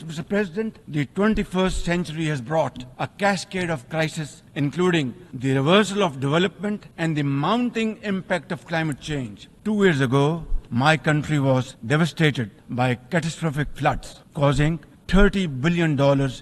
Mr. President, the 21st century has brought a cascade of crises, including the reversal of development and the mounting impact of climate change. 2 years ago, my country was devastated by catastrophic floods, causing $30 billion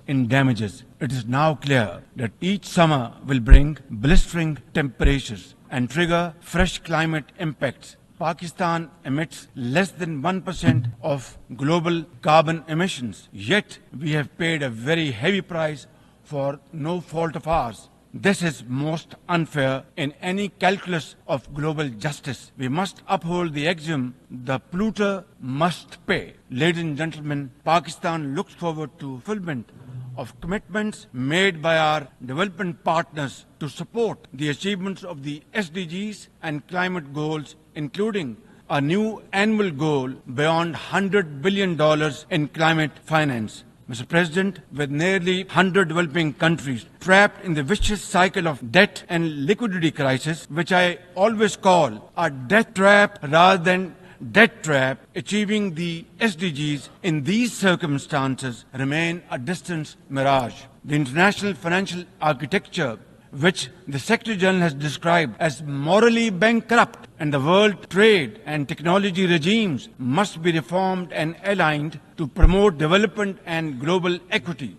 in damages. It is now clear that each summer will bring blistering temperatures and trigger fresh climate impacts. Pakistan emits less than 1% of global carbon emissions, yet we have paid a very heavy price for no fault of ours. This is most unfair in any calculus of global justice. We must uphold the axiom, the polluter must pay. Ladies and gentlemen, Pakistan looks forward to fulfillment of commitments made by our development partners to support the achievements of the SDGs and climate goals, including a new annual goal beyond $100 billion in climate finance. Mr. President, with nearly 100 developing countries trapped in the vicious cycle of debt and liquidity crisis, which I always call a death trap rather than debt trap, achieving the SDGs in these circumstances remain a distant mirage. The international financial architecture, which the Secretary General has described as morally bankrupt, and the world trade and technology regimes must be reformed and aligned to promote development and global equity.